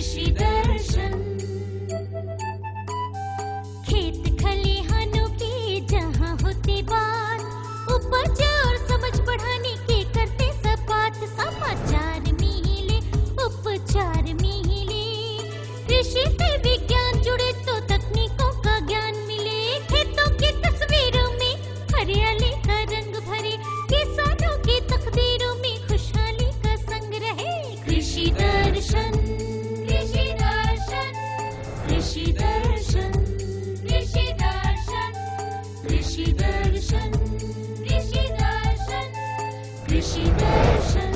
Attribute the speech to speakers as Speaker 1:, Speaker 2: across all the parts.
Speaker 1: कृषि दर्शन। खेत खलिहानों की जहाँ होती बात, उपज और समझ बढ़ाने के करते सब बात। समाचार मिले, उपचार मिले, कृषि से विज्ञान जुड़े तो तकनीकों का ज्ञान मिले। खेतों की तस्वीरों में हरियाली का रंग भरे, किसानों की तकदीरों में खुशहाली का संग रहे। कृषि दर्शन, कृषि दर्शन, कृषि दर्शन, कृषि दर्शन, कृषि दर्शन, कृषि दर्शन, कृषि दर्शन,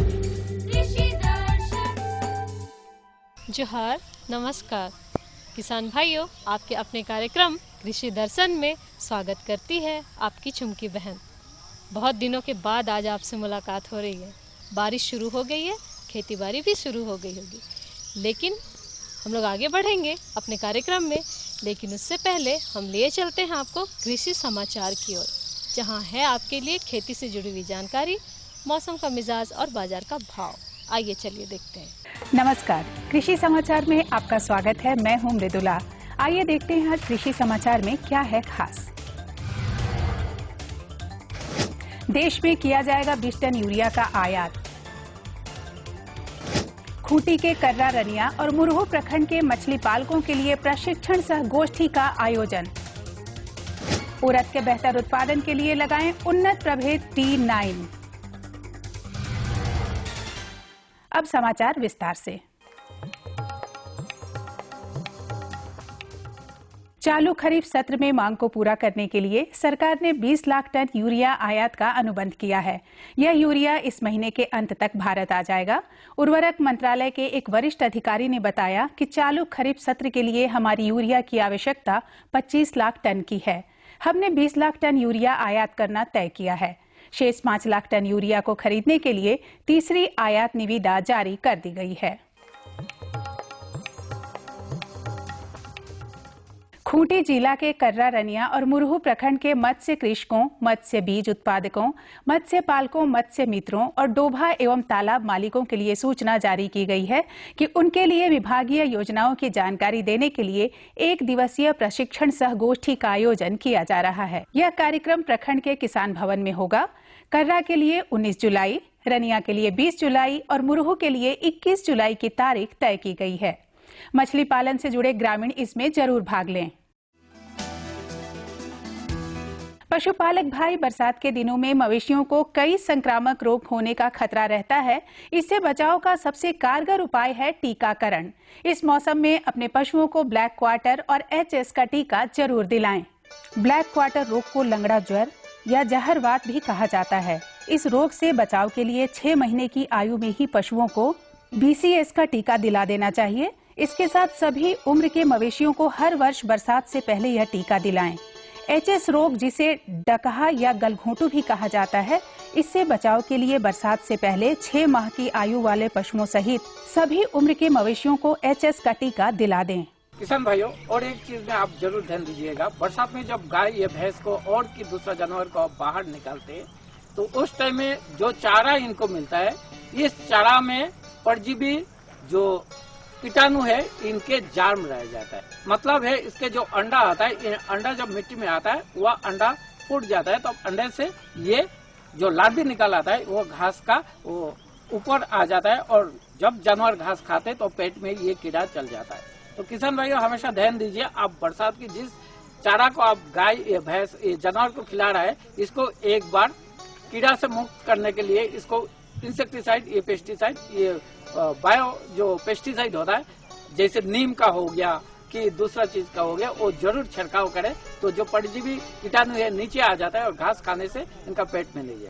Speaker 1: कृषि दर्शन।
Speaker 2: जोहार, नमस्कार किसान भाइयों, आपके अपने कार्यक्रम कृषि दर्शन में स्वागत करती है आपकी चुमकी बहन। बहुत दिनों के बाद आज आपसे मुलाकात हो रही है। बारिश शुरू हो गई है, खेती बाड़ी भी शुरू हो गई होगी, लेकिन हम लोग आगे बढ़ेंगे अपने कार्यक्रम में। लेकिन उससे पहले हम लिए चलते हैं आपको कृषि समाचार की ओर, जहां है आपके लिए खेती से जुड़ी हुई जानकारी, मौसम का मिजाज और बाजार का भाव। आइए चलिए देखते हैं।
Speaker 3: नमस्कार, कृषि समाचार में आपका स्वागत है। मैं हूं मृदुला। आइए देखते हैं आज कृषि समाचार में क्या है खास। देश में किया जाएगा 20 टन यूरिया का आयात। खूंटी के कर्रा रनिया और मुरहू प्रखंड के मछली पालकों के लिए प्रशिक्षण सह गोष्ठी का आयोजन। उड़द के बेहतर उत्पादन के लिए लगाएं उन्नत प्रभेद T9। अब समाचार विस्तार से। चालू खरीफ सत्र में मांग को पूरा करने के लिए सरकार ने 20 लाख टन यूरिया आयात का अनुबंध किया है। यह यूरिया इस महीने के अंत तक भारत आ जाएगा। उर्वरक मंत्रालय के एक वरिष्ठ अधिकारी ने बताया कि चालू खरीफ सत्र के लिए हमारी यूरिया की आवश्यकता 25 लाख टन की है। हमने 20 लाख टन यूरिया आयात करना तय किया है। शेष 5 लाख टन यूरिया को खरीदने के लिए तीसरी आयात निविदा जारी कर दी गई है। खूंटी जिला के कर्रा रनिया और मुरहू प्रखंड के मत्स्य कृषकों, मत्स्य बीज उत्पादकों, मत्स्य पालकों, मत्स्य मित्रों और डोभा एवं तालाब मालिकों के लिए सूचना जारी की गई है कि उनके लिए विभागीय योजनाओं की जानकारी देने के लिए 1 दिवसीय प्रशिक्षण सह गोष्ठी का आयोजन किया जा रहा है। यह कार्यक्रम प्रखंड के किसान भवन में होगा। कर्रा के लिए 19 जुलाई, रनिया के लिए 20 जुलाई और मुरहू के लिए 21 जुलाई की तारीख तय की गई है। मछली पालन से जुड़े ग्रामीण इसमें जरूर भाग लें। पशुपालक भाई, बरसात के दिनों में मवेशियों को कई संक्रामक रोग होने का खतरा रहता है। इससे बचाव का सबसे कारगर उपाय है टीकाकरण। इस मौसम में अपने पशुओं को ब्लैक क्वार्टर और HS का टीका जरूर दिलाएं। ब्लैक क्वार्टर रोग को लंगड़ा ज्वर या जहरवात भी कहा जाता है। इस रोग से बचाव के लिए 6 महीने की आयु में ही पशुओं को BCS का टीका दिला देना चाहिए। इसके साथ सभी उम्र के मवेशियों को हर वर्ष बरसात से पहले यह टीका दिलाएं। HS रोग, जिसे डकहा या गलघोंटू भी कहा जाता है, इससे बचाव के लिए बरसात से पहले 6 माह की आयु वाले पशुओं सहित सभी उम्र के मवेशियों को HS का टीका दिला दें।
Speaker 4: किसान भाइयों, और एक चीज में आप जरूर ध्यान दीजिएगा, बरसात में जब गाय या भैंस को और की दूसरा जानवर को आप बाहर निकालते हैं तो उस टाइम में जो चारा इनको मिलता है, इस चारा में परजीवी जो कीटाणु है इनके जाल में रह जाता है। मतलब है इसके जो अंडा आता है, अंडा जब मिट्टी में आता है वह अंडा फूट जाता है, तो अंडे से ये जो लार्वी निकल आता है वो घास का वो ऊपर आ जाता है, और जब जानवर घास खाते तो पेट में ये कीड़ा चल जाता है। तो किसान भाइयों, हमेशा ध्यान दीजिए, आप बरसात की जिस चारा को आप गाय या भैंस जानवर को खिला रहा है, इसको एक बार कीड़ा से मुक्त करने के लिए इसको इंसेक्टिसाइड, ये पेस्टिसाइड, ये बायो जो पेस्टिसाइड होता है, जैसे नीम का हो गया कि दूसरा चीज का हो गया, वो जरूर छिड़काव करें। तो जो परजीवी कीटाणु है नीचे आ जाता है और घास खाने से इनका पेट में नहीं जाए।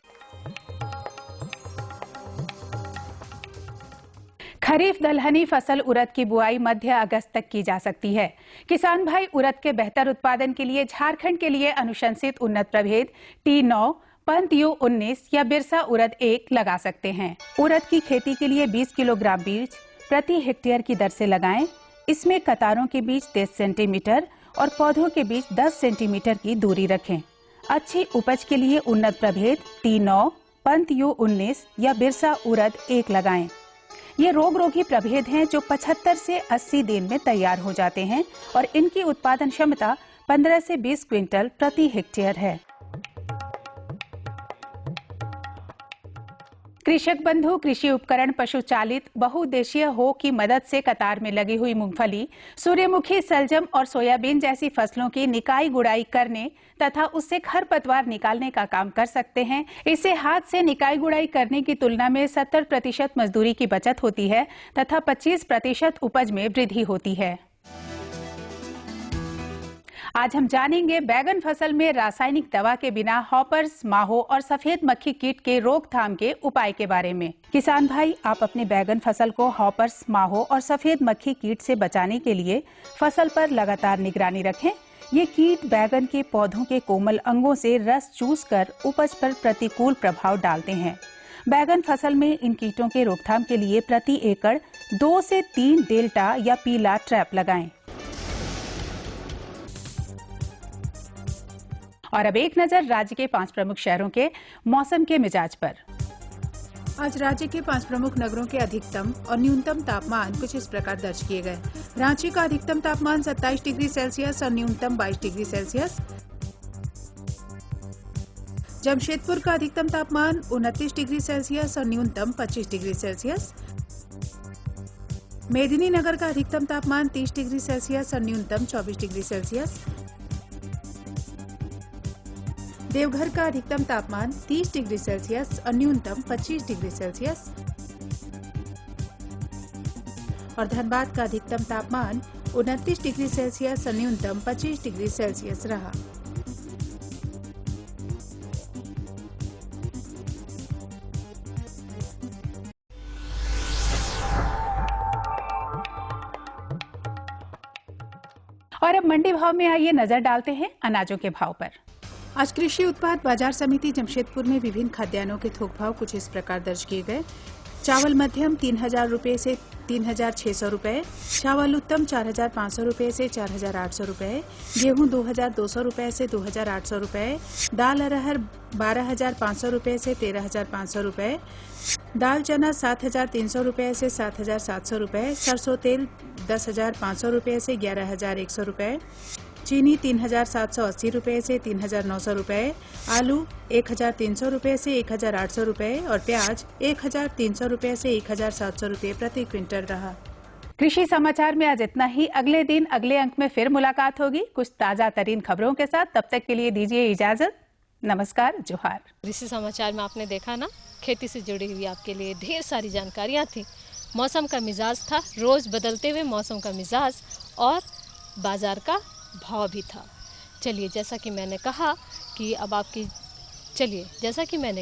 Speaker 3: खरीफ दलहनी फसल उड़द की बुआई मध्य अगस्त तक की जा सकती है। किसान भाई उड़द के बेहतर उत्पादन के लिए झारखंड के लिए अनुशंसित उन्नत प्रभेद T9, पंत U19 या बिरसा उड़द 1 लगा सकते हैं। उड़द की खेती के लिए 20 किलोग्राम बीज प्रति हेक्टेयर की दर से लगाएं। इसमें कतारों के बीच 23 सेंटीमीटर और पौधों के बीच 10 सेंटीमीटर की दूरी रखें। अच्छी उपज के लिए उन्नत प्रभेद T9, पंत U19 या बिरसा उड़द 1 लगाएं। ये रोगरोधी प्रभेद हैं जो 75 से 80 दिन में तैयार हो जाते हैं और इनकी उत्पादन क्षमता 15 से 20 क्विंटल प्रति हेक्टेयर है। कृषक बंधु कृषि उपकरण पशु चालित बहुउद्देशीय हो की मदद से कतार में लगी हुई मूंगफली, सूर्यमुखी, सलजम और सोयाबीन जैसी फसलों की निकाई गुड़ाई करने तथा उससे खरपतवार निकालने का काम कर सकते हैं। इससे हाथ से निकाई गुड़ाई करने की तुलना में 70% मजदूरी की बचत होती है तथा 25% उपज में वृद्धि होती है। आज हम जानेंगे बैगन फसल में रासायनिक दवा के बिना हॉपर्स, माहो और सफेद मक्खी कीट के रोकथाम के उपाय के बारे में। किसान भाई, आप अपने बैगन फसल को हॉपर्स, माहो और सफेद मक्खी कीट से बचाने के लिए फसल पर लगातार निगरानी रखें। ये कीट बैगन के पौधों के कोमल अंगों से रस चूसकर उपज पर प्रतिकूल प्रभाव डालते हैं। बैगन फसल में इन कीटों के रोकथाम के लिए प्रति एकड़ 2 से 3 डेल्टा या पीला ट्रैप लगाएं। और अब एक नजर राज्य के 5 प्रमुख शहरों के मौसम के मिजाज पर।
Speaker 5: आज राज्य के 5 प्रमुख नगरों के अधिकतम और न्यूनतम तापमान कुछ इस प्रकार दर्ज किए गए। रांची का अधिकतम तापमान 27 डिग्री सेल्सियस और न्यूनतम 22 डिग्री सेल्सियस। जमशेदपुर का अधिकतम तापमान 29 डिग्री सेल्सियस और न्यूनतम 25 डिग्री सेल्सियस। मेदिनीनगर का अधिकतम तापमान 30 डिग्री सेल्सियस और न्यूनतम 24 डिग्री सेल्सियस। देवघर का अधिकतम तापमान 30 डिग्री सेल्सियस और न्यूनतम 25 डिग्री सेल्सियस और धनबाद का अधिकतम तापमान 29 डिग्री सेल्सियस और न्यूनतम 25 डिग्री सेल्सियस रहा।
Speaker 3: और अब मंडी भाव में आइए नजर डालते हैं अनाजों के भाव पर।
Speaker 5: आज कृषि उत्पाद बाजार समिति जमशेदपुर में विभिन्न खाद्यान्नों के थोक भाव कुछ इस प्रकार दर्ज किए गए। चावल मध्यम 3000 रुपए से 3600 रुपए, चावल उत्तम 4500 रुपए से 4800 रुपए, गेहूं 2200 रुपए से 2800 रुपए, दाल अरहर 12500 रुपए से 13500 रुपए, दाल चना 7300 रुपए से 7700 रुपए, सरसों तेल 10500 रुपए से 11100 रुपए, चीनी 3780 रुपए से 3900 रुपए, आलू 1300 रुपए से 1800 रुपए और प्याज 1300 रुपए से 1700 रुपए प्रति क्विंटल रहा।
Speaker 3: कृषि समाचार में आज इतना ही। अगले दिन अगले अंक में फिर मुलाकात होगी कुछ ताजा तरीन खबरों के साथ। तब तक के लिए दीजिए इजाजत। नमस्कार, जोहार।
Speaker 2: कृषि समाचार में आपने देखा ना, खेती से जुड़ी हुई आपके लिए ढेर सारी जानकारियाँ थी। मौसम का मिजाज था, रोज बदलते हुए मौसम का मिजाज और बाजार का भाव भी था। चलिए, जैसा कि मैंने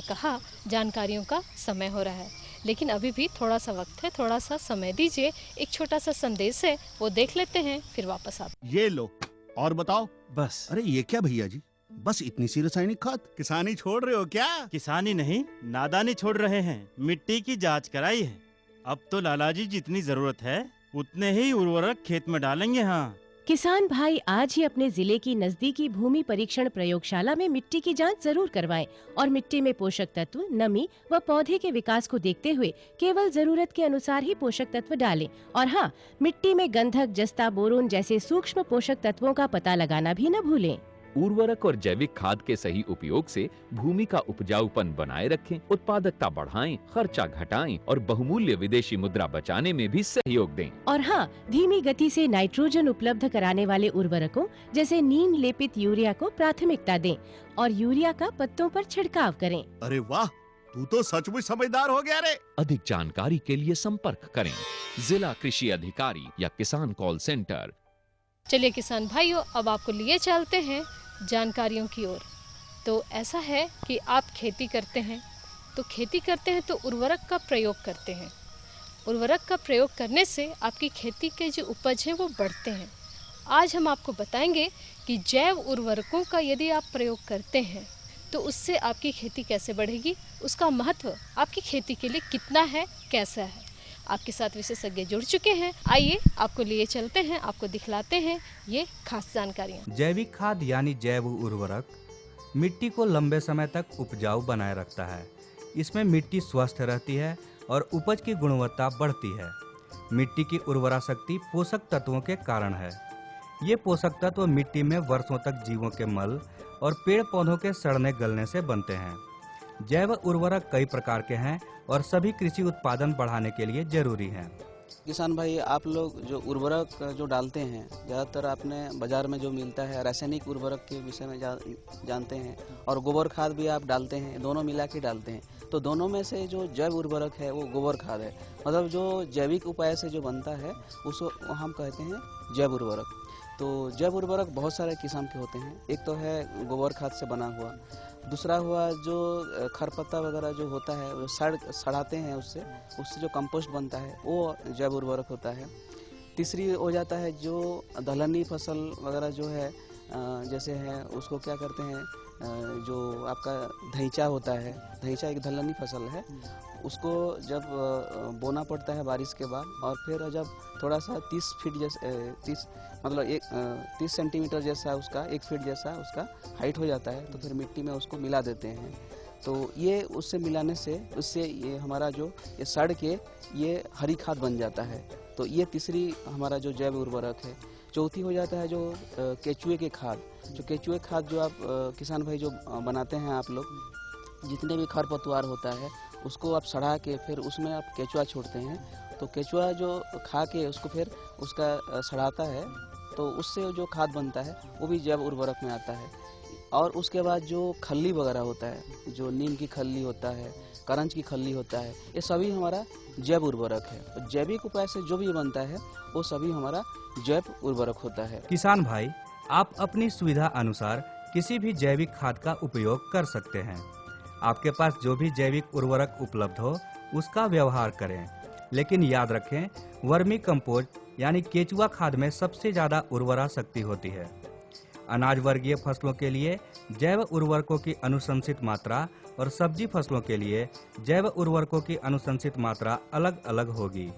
Speaker 2: कहा जानकारियों का समय हो रहा है, लेकिन अभी भी थोड़ा सा वक्त है, थोड़ा सा समय दीजिए। एक छोटा सा संदेश है, वो देख लेते हैं, फिर वापस आते।
Speaker 6: ये लो और बताओ।
Speaker 7: बस।
Speaker 6: अरे ये क्या भैया जी, बस इतनी सी रासायनिक खाद? किसानी छोड़ रहे हो क्या?
Speaker 7: किसानी नहीं, नादानी छोड़ रहे हैं। मिट्टी की जांच कराई है। अब तो लालाजी जितनी जरूरत है उतने ही उर्वरक खेत में डालेंगे। हाँ,
Speaker 8: किसान भाई आज ही अपने जिले की नजदीकी भूमि परीक्षण प्रयोगशाला में मिट्टी की जांच जरूर करवाएं और मिट्टी में पोषक तत्व, नमी व पौधे के विकास को देखते हुए केवल जरूरत के अनुसार ही पोषक तत्व डालें। और हाँ, मिट्टी में गंधक, जस्ता, बोरोन जैसे सूक्ष्म पोषक तत्वों का पता लगाना भी न भूलें।
Speaker 9: उर्वरक और जैविक खाद के सही उपयोग से भूमि का उपजाऊपन बनाए रखें, उत्पादकता बढ़ाएं, खर्चा घटाएं और बहुमूल्य विदेशी मुद्रा बचाने में भी सहयोग दें।
Speaker 8: और हाँ, धीमी गति से नाइट्रोजन उपलब्ध कराने वाले उर्वरकों जैसे नीम लेपित यूरिया को प्राथमिकता दें और यूरिया का पत्तों पर छिड़काव करें।
Speaker 6: अरे वाह, तू तो सचमुच समझदार हो गया रे।
Speaker 9: अधिक जानकारी के लिए संपर्क करें जिला कृषि अधिकारी या किसान कॉल सेंटर।
Speaker 2: चलिए किसान भाइयों, अब आपको लिए चलते हैं जानकारियों की ओर। तो ऐसा है कि आप खेती करते हैं तो उर्वरक का प्रयोग करते हैं। उर्वरक का प्रयोग करने से आपकी खेती के जो उपज है वो बढ़ते हैं। आज हम आपको बताएंगे कि जैव उर्वरकों का यदि आप प्रयोग करते हैं तो उससे आपकी खेती कैसे बढ़ेगी, उसका महत्व आपकी खेती के लिए कितना है, कैसा है। आपके साथ विशेषज्ञ जुड़ चुके हैं। आइए आपको लिए चलते हैं, आपको दिखलाते हैं ये खास जानकारियाँ।
Speaker 10: जैविक खाद यानी जैव उर्वरक मिट्टी को लंबे समय तक उपजाऊ बनाए रखता है। इसमें मिट्टी स्वस्थ रहती है और उपज की गुणवत्ता बढ़ती है। मिट्टी की उर्वरा शक्ति पोषक तत्वों के कारण है। ये पोषक तत्व मिट्टी में वर्षों तक जीवों के मल और पेड़ पौधों के सड़ने गलने से बनते हैं। जैव उर्वरक कई प्रकार के हैं और सभी कृषि उत्पादन बढ़ाने के लिए जरूरी हैं।
Speaker 11: किसान भाई, आप लोग जो उर्वरक जो डालते हैं, ज़्यादातर आपने बाजार में जो मिलता है रासायनिक उर्वरक के विषय में जानते हैं, और गोबर खाद भी आप डालते हैं, दोनों मिला के डालते हैं। तो दोनों में से जो जैव उर्वरक है वो गोबर खाद है, मतलब जो जैविक उपाय से जो बनता है उसको हम कहते हैं जैव उर्वरक। तो जैव उर्वरक बहुत सारे किस्म के होते हैं। एक तो है गोबर खाद से बना हुआ, दूसरा हुआ जो खरपत्ता वगैरह जो होता है वो सड़ाते हैं, उससे जो कंपोस्ट बनता है वो जैव उर्वरक होता है। तीसरी हो जाता है जो दलहनी फसल वगैरह जो है, जैसे है उसको क्या करते हैं, जो आपका धैंचा होता है, धैंचा एक दलहनी फसल है, उसको जब बोना पड़ता है बारिश के बाद, और फिर जब थोड़ा सा 30 फीट जैसे 30 सेंटीमीटर जैसा उसका 1 फीट जैसा उसका हाइट हो जाता है, तो फिर मिट्टी में उसको मिला देते हैं। तो ये उससे मिलाने से उससे ये हमारा जो ये सड़ के ये हरी खाद बन जाता है। तो ये तीसरी हमारा जो जैव उर्वरक है। चौथी हो जाता है जो केचुए के खाद। जो केचुए खाद जो आप किसान भाई जो बनाते हैं, आप लोग जितने भी खरपतवार होता है उसको आप सड़ा के फिर उसमें आप केचुआ छोड़ते हैं, तो केचुआ जो खा के उसको फिर उसका सड़ाता है, तो उससे जो खाद बनता है वो भी जैव उर्वरक में आता है। और उसके बाद जो खल्ली वगैरह होता है, जो नीम की खल्ली होता है, करंज की खल्ली होता है, ये सभी हमारा जैव उर्वरक है। और जैविक उपाय से जो भी बनता है वो सभी हमारा जैव उर्वरक होता है।
Speaker 10: किसान भाई, आप अपनी सुविधा अनुसार किसी भी जैविक खाद का उपयोग कर सकते हैं। आपके पास जो भी जैविक उर्वरक उपलब्ध हो उसका व्यवहार करें, लेकिन याद रखें, वर्मी कंपोस्ट यानी केचुआ खाद में सबसे ज्यादा उर्वरा शक्ति होती है। अनाज वर्गीय फसलों के लिए जैव उर्वरकों की अनुशंसित मात्रा और सब्जी फसलों के लिए जैव उर्वरकों की अनुशंसित मात्रा अलग अलग होगी।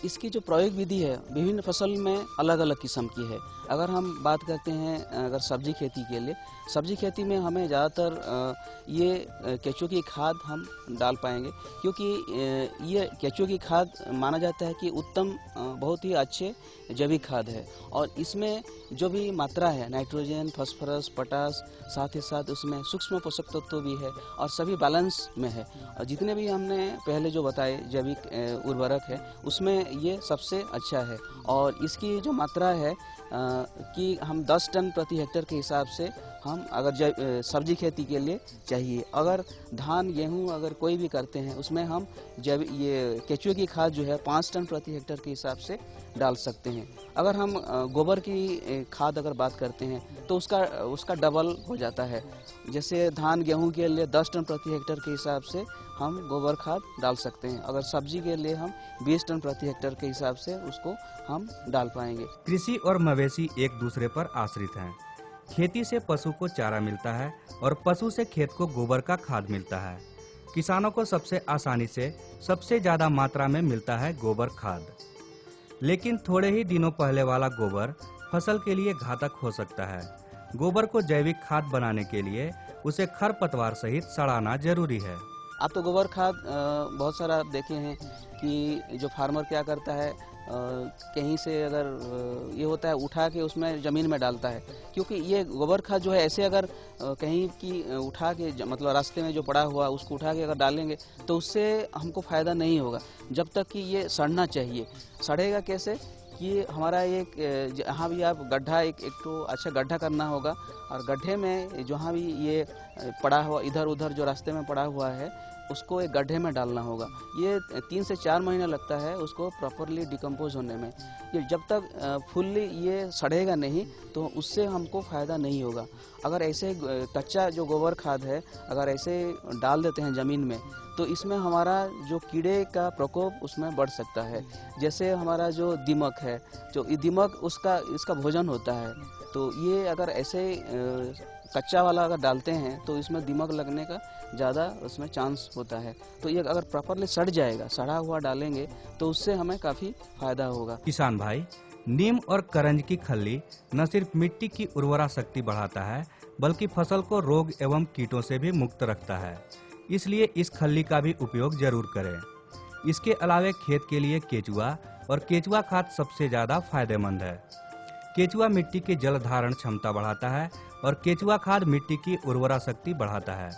Speaker 11: इसकी जो प्रयोग विधि है विभिन्न फसल में अलग अलग किस्म की है। अगर हम बात करते हैं अगर सब्जी खेती के लिए, सब्जी खेती में हमें ज़्यादातर ये केचुए की खाद हम डाल पाएंगे, क्योंकि ये केचुए की खाद माना जाता है कि उत्तम बहुत ही अच्छे जैविक खाद है। और इसमें जो भी मात्रा है नाइट्रोजन, फास्फोरस, पोटास, साथ ही साथ उसमें सूक्ष्म पोषक तत्व भी है और सभी बैलेंस में है। और जितने भी हमने पहले जो बताए जैविक उर्वरक है उसमें ये सबसे अच्छा है। और इसकी जो मात्रा है कि हम 10 टन प्रति हेक्टेयर के हिसाब से हम अगर सब्जी खेती के लिए चाहिए। अगर धान गेहूं अगर कोई भी करते हैं उसमें हम ये केचुए की खाद जो है 5 टन प्रति हेक्टेयर के हिसाब से डाल सकते हैं। अगर हम गोबर की खाद अगर बात करते हैं तो उसका डबल हो जाता है। जैसे धान गेहूं के लिए 10 टन प्रति हेक्टेयर के हिसाब से हम गोबर खाद डाल सकते हैं, अगर सब्जी के लिए हम 20 टन प्रति हेक्टेयर के हिसाब से उसको हम डाल पाएंगे।
Speaker 10: कृषि और मवेशी एक दूसरे पर आश्रित हैं। खेती से पशु को चारा मिलता है और पशु से खेत को गोबर का खाद मिलता है। किसानों को सबसे आसानी से सबसे ज्यादा मात्रा में मिलता है गोबर खाद, लेकिन थोड़े ही दिनों पहले वाला गोबर फसल के लिए घातक हो सकता है। गोबर को जैविक खाद बनाने के लिए उसे खरपतवार सहित सड़ाना जरूरी है।
Speaker 11: आप तो गोबर खाद बहुत सारा देखे हैं कि जो फार्मर क्या करता है, कहीं से अगर ये होता है उठा के उसमें ज़मीन में डालता है, क्योंकि ये गोबर खाद जो है ऐसे अगर कहीं की उठा के मतलब रास्ते में जो पड़ा हुआ उसको उठा के अगर डालेंगे तो उससे हमको फ़ायदा नहीं होगा जब तक कि ये सड़ना चाहिए। सड़ेगा कैसे कि हमारा एक जहाँ भी आप गड्ढा एक तो अच्छा गड्ढा करना होगा, और गड्ढे में जहाँ भी ये पड़ा हुआ इधर उधर जो रास्ते में पड़ा हुआ है उसको एक गड्ढे में डालना होगा। ये 3 से 4 महीना लगता है उसको प्रॉपरली डिकम्पोज होने में। ये जब तक फुल्ली ये सड़ेगा नहीं तो उससे हमको फ़ायदा नहीं होगा। अगर ऐसे कच्चा जो गोबर खाद है अगर ऐसे डाल देते हैं ज़मीन में तो इसमें हमारा जो कीड़े का प्रकोप उसमें बढ़ सकता है। जैसे हमारा जो दीमक है, जो दीमक इसका भोजन होता है, तो ये अगर ऐसे कच्चा वाला अगर डालते हैं तो इसमें दीमक लगने का ज़्यादा उसमें चांस होता है। तो ये अगर प्रॉपरली सड़ जाएगा, सड़ा हुआ डालेंगे तो उससे हमें काफ़ी फायदा होगा।
Speaker 10: किसान भाई, नीम और करंज की खल्ली न सिर्फ मिट्टी की उर्वरा शक्ति बढ़ाता है बल्कि फसल को रोग एवं कीटों से भी मुक्त रखता है, इसलिए इस खल्ली का भी उपयोग जरूर करें। इसके अलावे खेत के लिए केचुआ और केचुआ खाद सबसे ज्यादा फायदेमंद है। केचुआ मिट्टी की जल धारण क्षमता बढ़ाता है और केचुआ खाद मिट्टी की उर्वरा शक्ति बढ़ाता है।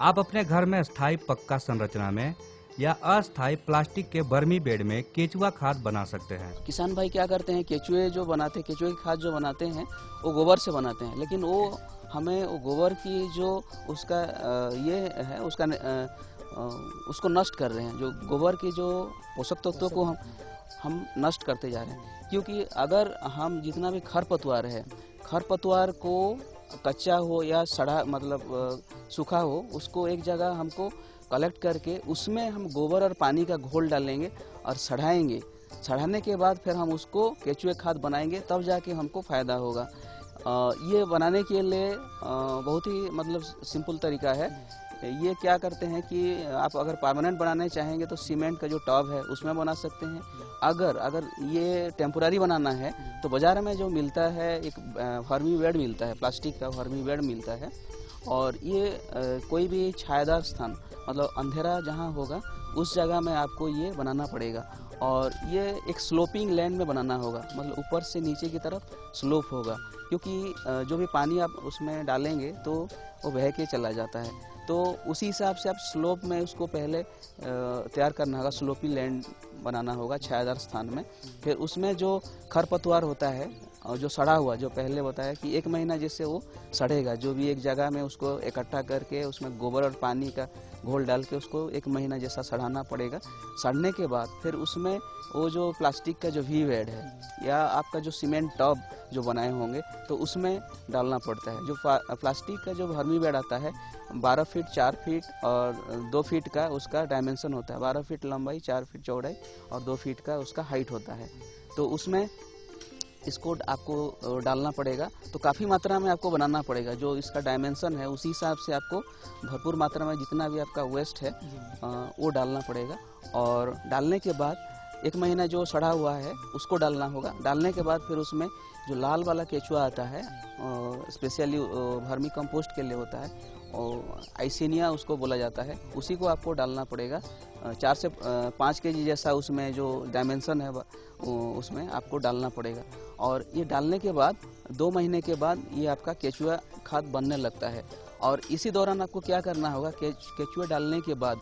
Speaker 10: आप अपने घर में स्थायी पक्का संरचना में या अस्थायी प्लास्टिक के बर्मी बेड में केचुआ खाद बना सकते हैं।
Speaker 11: किसान भाई क्या करते हैं, केचुए की खाद जो बनाते हैं वो गोबर से बनाते हैं, लेकिन वो हमें वो गोबर की जो उसका ये है उसको नष्ट कर रहे हैं। जो गोबर की जो पोषक तत्वों को हम नष्ट करते जा रहे हैं, क्योंकि अगर हम जितना भी खरपतवार है, खरपतवार को कच्चा हो या सड़ा मतलब सूखा हो, उसको एक जगह हमको कलेक्ट करके उसमें हम गोबर और पानी का घोल डालेंगे और सड़ाएंगे। सड़ाने के बाद फिर हम उसको केचुए खाद बनाएंगे, तब जाके हमको फ़ायदा होगा। ये बनाने के लिए बहुत ही मतलब सिंपल तरीका है। ये क्या करते हैं कि आप अगर परमानेंट बनाने चाहेंगे तो सीमेंट का जो टब है उसमें बना सकते हैं। अगर ये टेम्पोररी बनाना है तो बाज़ार में जो मिलता है एक वर्मी बेड मिलता है, प्लास्टिक का वर्मी बेड मिलता है, और ये कोई भी छायादार स्थान मतलब अंधेरा जहाँ होगा उस जगह में आपको ये बनाना पड़ेगा। और ये एक स्लोपिंग लैंड में बनाना होगा, मतलब ऊपर से नीचे की तरफ स्लोप होगा, क्योंकि जो भी पानी आप उसमें डालेंगे तो वो बह के चला जाता है। तो उसी हिसाब से आप स्लोप में उसको पहले तैयार करना होगा, स्लोपी लैंड बनाना होगा छायादार स्थान में। फिर उसमें जो खरपतवार होता है और जो सड़ा हुआ, जो पहले बताया कि 1 महीना जिससे वो सड़ेगा, जो भी एक जगह में उसको इकट्ठा करके उसमें गोबर और पानी का घोल डाल के उसको 1 महीना जैसा सड़ाना पड़ेगा। सड़ने के बाद फिर उसमें वो जो प्लास्टिक का जो वी बेड है या आपका जो सीमेंट टब जो बनाए होंगे तो उसमें डालना पड़ता है। जो प्लास्टिक का जो वर्मी बेड आता है 12 फीट 4 फीट और 2 फीट का उसका डायमेंशन होता है। 12 फीट लंबाई, 4 फीट चौड़ाई और 2 फीट का उसका हाइट होता है। तो उसमें इसको आपको डालना पड़ेगा। तो काफ़ी मात्रा में आपको बनाना पड़ेगा, जो इसका डायमेंशन है उसी हिसाब से आपको भरपूर मात्रा में जितना भी आपका वेस्ट है वो डालना पड़ेगा। और डालने के बाद 1 महीना जो सड़ा हुआ है उसको डालना होगा। डालने के बाद फिर उसमें जो लाल वाला केचुआ आता है स्पेशली वर्मी कंपोस्ट के लिए होता है, और आइसेनिया उसको बोला जाता है, उसी को आपको डालना पड़ेगा। 4 से 5 केजी जैसा उसमें जो डायमेंशन है उसमें आपको डालना पड़ेगा। और ये डालने के बाद 2 महीने के बाद ये आपका केचुआ खाद बनने लगता है। और इसी दौरान आपको क्या करना होगा, केचुआ डालने के बाद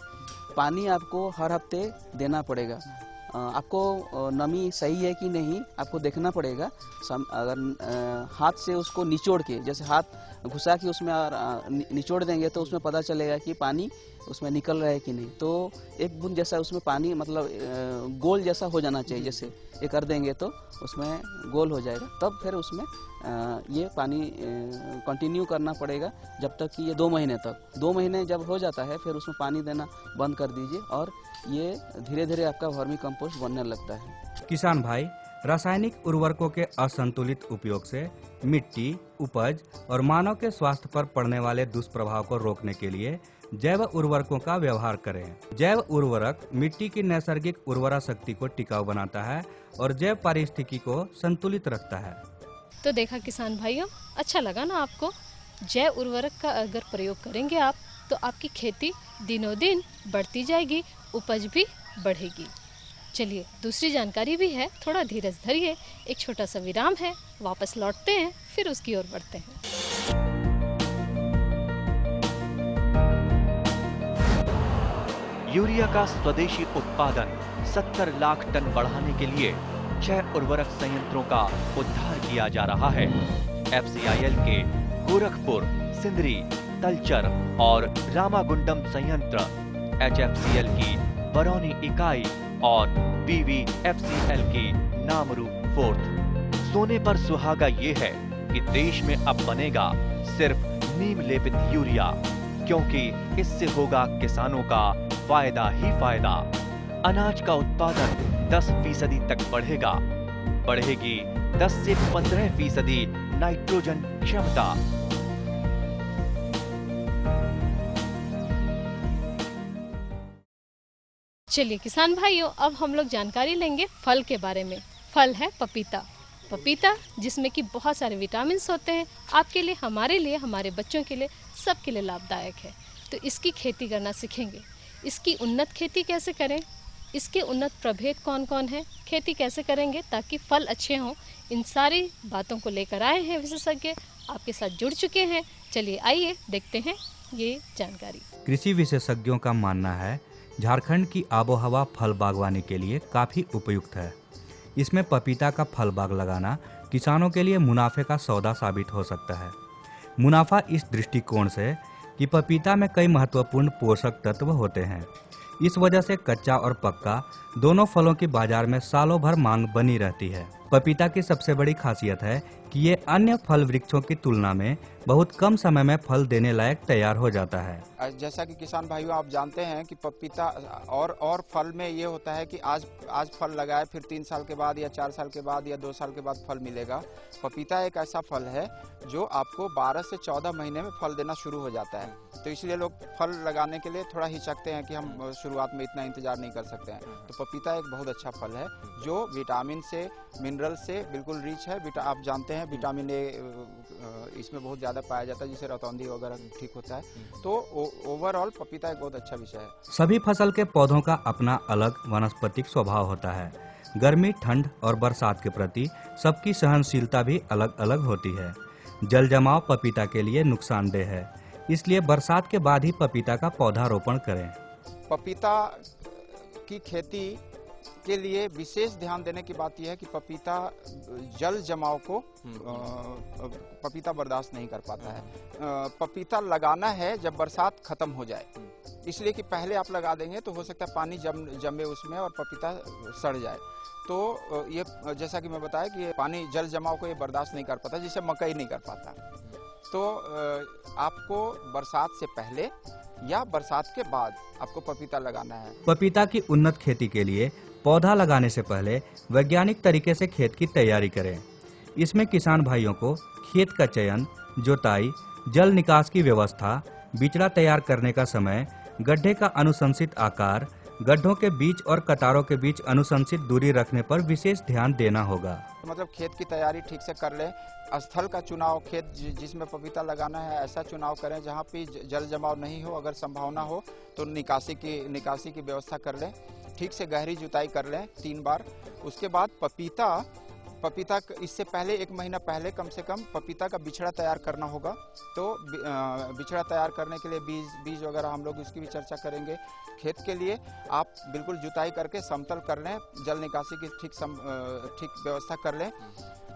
Speaker 11: पानी आपको हर हफ्ते देना पड़ेगा। आपको नमी सही है कि नहीं आपको देखना पड़ेगा। अगर हाथ से उसको निचोड़ के, जैसे हाथ घुसा के उसमें निचोड़ देंगे तो उसमें पता चलेगा कि पानी उसमें निकल रहा है कि नहीं। तो एक बूंद जैसा उसमें पानी मतलब गोल जैसा हो जाना चाहिए, जैसे ये कर देंगे तो उसमें गोल हो जाएगा। तब फिर उसमें ये पानी कंटिन्यू करना पड़ेगा जब तक कि ये 2 महीने तक। 2 महीने जब हो जाता है फिर उसमें पानी देना बंद कर दीजिए और ये धीरे धीरे आपका वर्मी कंपोस्ट बनने लगता है।
Speaker 10: किसान भाई, रासायनिक उर्वरकों के असंतुलित उपयोग से मिट्टी, उपज और मानव के स्वास्थ्य पर पड़ने वाले दुष्प्रभाव को रोकने के लिए जैव उर्वरकों का व्यवहार करें। जैव उर्वरक मिट्टी की नैसर्गिक उर्वरा शक्ति को टिकाऊ बनाता है और जैव पारिस्थितिकी को संतुलित रखता है।
Speaker 2: तो देखा किसान भाइयों, अच्छा लगा ना आपको? जैव उर्वरक का अगर प्रयोग करेंगे आप तो आपकी खेती दिनों दिन बढ़ती जाएगी, उपज भी बढ़ेगी। चलिए, दूसरी जानकारी भी है, थोड़ा धीरज धरिए। एक छोटा सा विराम है, वापस लौटते हैं, फिर उसकी ओर बढ़ते हैं।
Speaker 12: यूरिया का स्वदेशी उत्पादन 70 लाख टन बढ़ाने के लिए जैव उर्वरक संयंत्रों का उद्धार किया जा रहा है। FCIL के गोरखपुर, सिंदरी, तलचर और रामागुंडम संयंत्र, HFCL की बरौनी इकाई और BVFCL की नामरू 4th। सोने पर सुहागा ये है कि देश में अब बनेगा सिर्फ नीम लेपित यूरिया, क्योंकि इससे होगा किसानों का फायदा ही फायदा। अनाज का उत्पादन 10% तक बढ़ेगा। बढ़ेगी 10 से 15% नाइट्रोजन क्षमता।
Speaker 2: चलिए किसान भाइयों, अब हम लोग जानकारी लेंगे फल के बारे में। फल है पपीता। पपीता जिसमें कि बहुत सारे विटामिन होते हैं, आपके लिए, हमारे लिए, हमारे बच्चों के लिए, सबके लिए लाभदायक है। तो इसकी खेती करना सीखेंगे। इसकी उन्नत खेती कैसे करें, इसके उन्नत प्रभेद कौन कौन है, खेती कैसे करेंगे ताकि फल अच्छे हों, इन सारी बातों को लेकर आए हैं विशेषज्ञ, आपके साथ जुड़ चुके हैं। चलिए आइए देखते हैं ये जानकारी।
Speaker 10: कृषि विशेषज्ञों का मानना है झारखंड की आबोहवा फल बागवानी के लिए काफी उपयुक्त है। इसमें पपीता का फल बाग लगाना किसानों के लिए मुनाफे का सौदा साबित हो सकता है। मुनाफा इस दृष्टिकोण से कि पपीता में कई महत्वपूर्ण पोषक तत्व होते हैं। इस वजह से कच्चा और पक्का दोनों फलों की बाजार में सालों भर मांग बनी रहती है। पपीता की सबसे बड़ी खासियत है कि ये अन्य फल वृक्षों की तुलना में बहुत कम समय में फल देने लायक तैयार हो जाता है।
Speaker 13: जैसा कि किसान भाइयों आप जानते हैं कि पपीता और फल में ये होता है कि आज फल लगाए, फिर 3 साल के बाद या 4 साल के बाद या 2 साल के बाद फल मिलेगा। पपीता एक ऐसा फल है जो आपको 12 से 14 महीने में फल देना शुरू हो जाता है। तो इसलिए लोग फल लगाने के लिए थोड़ा हिचकते हैं कि हम शुरुआत में इतना इंतजार नहीं कर सकते हैं। तो पपीता एक बहुत अच्छा फल है जो विटामिन से, मिनरल से बिल्कुल रिच है। आप जानते हैं विटामिन ए इसमें बहुत ज़्यादा पाया जाता है, जिससे रतौंधी वगैरह ठीक होता है। तो ओवरऑल पपीता एक बहुत अच्छा विषय है।
Speaker 10: सभी फसल के पौधों का अपना अलग वानस्पतिक स्वभाव होता है। गर्मी, ठंड और बरसात के प्रति सबकी सहनशीलता भी अलग अलग होती है। जल जमाव पपीता के लिए नुकसानदेह है, इसलिए बरसात के बाद ही पपीता का पौधारोपण करें।
Speaker 13: पपीता की खेती के लिए विशेष ध्यान देने की बात यह है कि पपीता जल जमाव को पपीता बर्दाश्त नहीं कर पाता है। पपीता लगाना है जब बरसात खत्म हो जाए, इसलिए कि पहले आप लगा देंगे तो हो सकता है पानी जमे उसमें और पपीता सड़ जाए। तो ये जैसा कि मैं बताया कि ये पानी जल जमाव को ये बर्दाश्त नहीं कर पाता, जिससे मकई नहीं कर पाता। तो आपको बरसात से पहले या बरसात के बाद आपको पपीता लगाना है।
Speaker 10: पपीता की उन्नत खेती के लिए पौधा लगाने से पहले वैज्ञानिक तरीके से खेत की तैयारी करें। इसमें किसान भाइयों को खेत का चयन, जोताई, जल निकास की व्यवस्था, बिचड़ा तैयार करने का समय, गड्ढे का अनुशंसित आकार, गड्ढों के बीच और कतारों के बीच अनुशंसित दूरी रखने पर विशेष ध्यान देना होगा।
Speaker 13: मतलब खेत की तैयारी ठीक से कर लें। स्थल का चुनाव, खेत जिसमें पपीता लगाना है ऐसा चुनाव करें जहां पे जल जमाव नहीं हो। अगर संभावना हो तो निकासी की व्यवस्था कर लें। ठीक से गहरी जुताई कर लें 3 बार। उसके बाद पपीता इससे पहले 1 महीना पहले कम से कम पपीता का बिछड़ा तैयार करना होगा। तो बिछड़ा तैयार करने के लिए बीज वगैरह हम लोग उसकी भी चर्चा करेंगे। खेत के लिए आप बिल्कुल जुताई करके समतल कर लें, जल निकासी की ठीक व्यवस्था कर लें।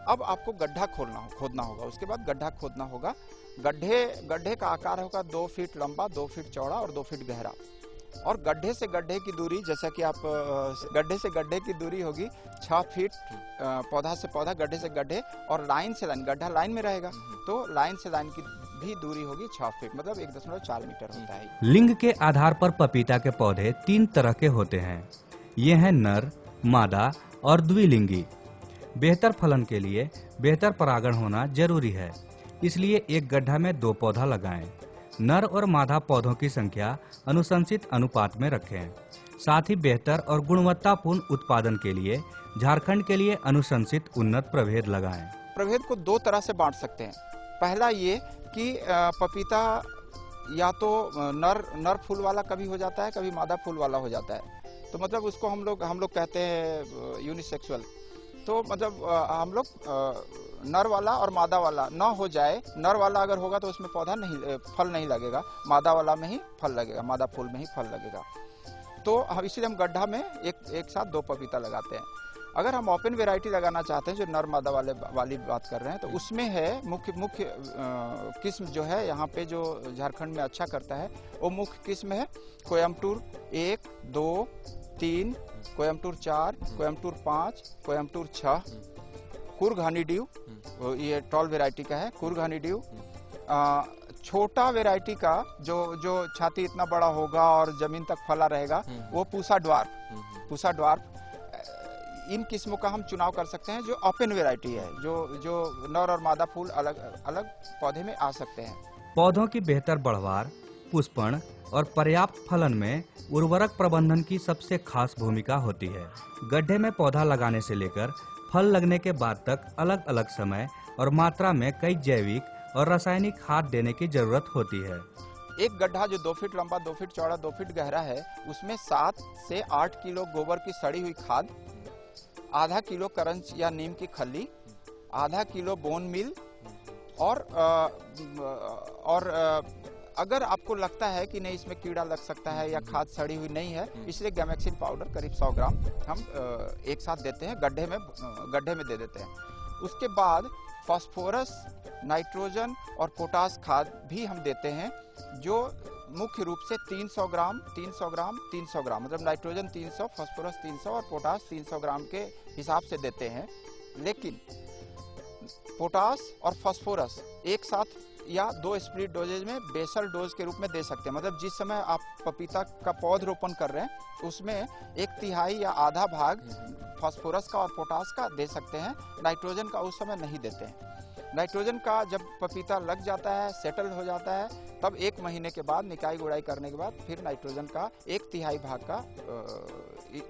Speaker 13: अब आपको गड्ढा खोदना होगा। उसके बाद गड्ढा खोदना होगा। गड्ढे का आकार होगा 2 फीट लंबा, 2 फीट चौड़ा और 2 फीट गहरा। और गड्ढे से गड्ढे की दूरी, जैसा कि आप गड्ढे से गड्ढे की दूरी होगी 6 फीट, पौधा से पौधा, गड्ढे से गड्ढे, और लाइन से लाइन, गड्ढा लाइन में रहेगा तो लाइन से लाइन की भी दूरी होगी 6 फीट, मतलब 1.4 मीटर होता है।
Speaker 10: लिंग के आधार पर पपीता के पौधे 3 तरह के होते हैं। ये हैं नर, मादा और द्विलिंगी। बेहतर फलन के लिए बेहतर परागण होना जरूरी है, इसलिए एक गड्ढा में 2 पौधा लगाएं। नर और मादा पौधों की संख्या अनुशंसित अनुपात में रखें। साथ ही बेहतर और गुणवत्तापूर्ण उत्पादन के लिए झारखंड के लिए अनुशंसित उन्नत प्रभेद लगाएं।
Speaker 13: प्रभेद को 2 तरह से बांट सकते हैं। पहला ये कि पपीता या तो नर फूल वाला कभी हो जाता है, कभी मादा फूल वाला हो जाता है। तो मतलब उसको हम लोग कहते हैं यूनिसेक्सुअल। तो मतलब हम लोग नर वाला और मादा वाला ना हो जाए। नर वाला अगर होगा तो उसमें फल नहीं लगेगा, मादा वाला में ही फल लगेगा, मादा फूल में ही फल लगेगा। तो इसलिए हम गड्ढा में एक साथ 2 पपीता लगाते हैं। अगर हम ओपन वेराइटी लगाना चाहते हैं, जो नर मादा वाली बात कर रहे हैं, तो उसमें है मुख्य किस्म जो है यहाँ पे जो झारखंड में अच्छा करता है वो मुख्य किस्म है कोयम्बटूर 1, 2, 3, कोयम्बटूर 4, कोयम्बटूर 5, कोयम्बटूर 6, कुर्ग हनीड्यू, ये टॉल वेराइटी का है कुर्ग हनीड्यू। छोटा वेराइटी का जो छाती इतना बड़ा होगा और जमीन तक फला रहेगा वो पूसा ड्वार्फ। इन किस्मों का हम चुनाव कर सकते हैं जो ओपन वेराइटी है, जो नर और मादा फूल अलग अलग पौधे में आ सकते हैं।
Speaker 10: पौधों की बेहतर बढ़वार, पुष्पण और पर्याप्त फलन में उर्वरक प्रबंधन की सबसे खास भूमिका होती है। गड्ढे में पौधा लगाने से लेकर फल लगने के बाद तक अलग अलग समय और मात्रा में कई जैविक और रासायनिक खाद देने की जरूरत होती है।
Speaker 13: एक गड्ढा जो 2 फीट लंबा, 2 फीट चौड़ा, 2 फीट गहरा है, उसमें 7 से 8 किलो गोबर की सड़ी हुई खाद, आधा किलो करंच या नीम की खली, आधा किलो बोन मिल और अगर आपको लगता है कि नहीं इसमें कीड़ा लग सकता है या खाद सड़ी हुई नहीं है, इसलिए गैमेक्सिन पाउडर करीब 100 ग्राम हम एक साथ देते हैं, गड्ढे में दे देते हैं। उसके बाद फास्फोरस, नाइट्रोजन और पोटास खाद भी हम देते हैं, जो मुख्य रूप से 300 ग्राम, 300 ग्राम, 300 ग्राम, मतलब नाइट्रोजन 300, फास्फोरस 300 और पोटास 300 ग्राम के हिसाब से देते हैं। लेकिन पोटास और फास्फोरस एक साथ या 2 स्प्लिट डोजेज में बेसल डोज के रूप में दे सकते हैं। मतलब जिस समय आप पपीता का पौधरोपण कर रहे हैं उसमें 1/3 या आधा भाग फास्फोरस का और पोटास का दे सकते हैं, नाइट्रोजन का उस समय नहीं देते हैं। नाइट्रोजन का जब पपीता लग जाता है, सेटल हो जाता है, तब 1 महीने के बाद निकाई गुड़ाई करने के बाद फिर नाइट्रोजन का 1/3 भाग का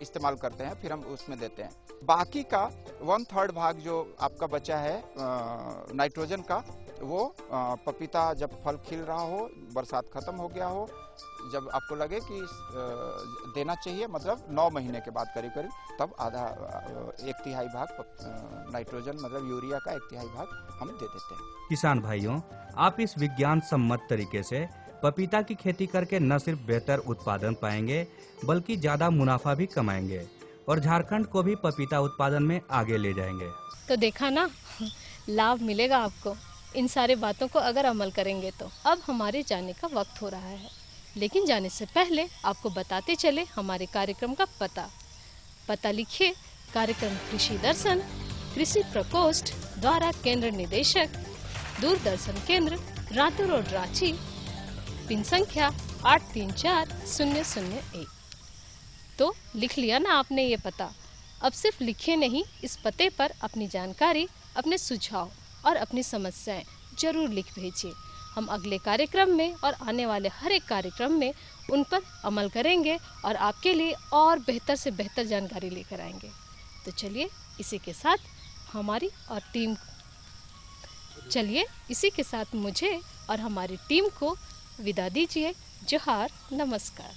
Speaker 13: इस्तेमाल करते हैं, फिर हम उसमें देते हैं। बाकी का 1/3 भाग जो आपका बचा है नाइट्रोजन का, वो पपीता जब फल खिल रहा हो, बरसात खत्म हो गया हो, जब आपको लगे कि देना चाहिए, मतलब 9 महीने के बाद करीब करीब, तब आधा 1/3 भाग नाइट्रोजन मतलब यूरिया का 1/3 भाग हम दे देते हैं।
Speaker 10: किसान भाइयों, आप इस विज्ञान सम्मत तरीके से पपीता की खेती करके न सिर्फ बेहतर उत्पादन पाएंगे बल्कि ज्यादा मुनाफा भी कमाएंगे और झारखंड को भी पपीता उत्पादन में आगे ले जाएंगे।
Speaker 2: तो देखा ना, लाभ मिलेगा आपको इन सारे बातों को अगर अमल करेंगे तो। अब हमारे जाने का वक्त हो रहा है, लेकिन जाने से पहले आपको बताते चले हमारे कार्यक्रम का पता लिखिए। कार्यक्रम कृषि दर्शन, कृषि प्रकोष्ठ द्वारा केंद्र निदेशक, दूरदर्शन केंद्र, रातू रोड, रांची, पिन संख्या 834001। तो लिख लिया ना आपने ये पता। अब सिर्फ लिखे नहीं, इस पते पर अपनी जानकारी, अपने सुझाव और अपनी समस्याएं जरूर लिख भेजिए। हम अगले कार्यक्रम में और आने वाले हर एक कार्यक्रम में उन पर अमल करेंगे और आपके लिए और बेहतर से बेहतर जानकारी लेकर आएंगे। तो चलिए इसी के साथ मुझे और हमारी टीम को विदा दीजिए। जोहार, नमस्कार।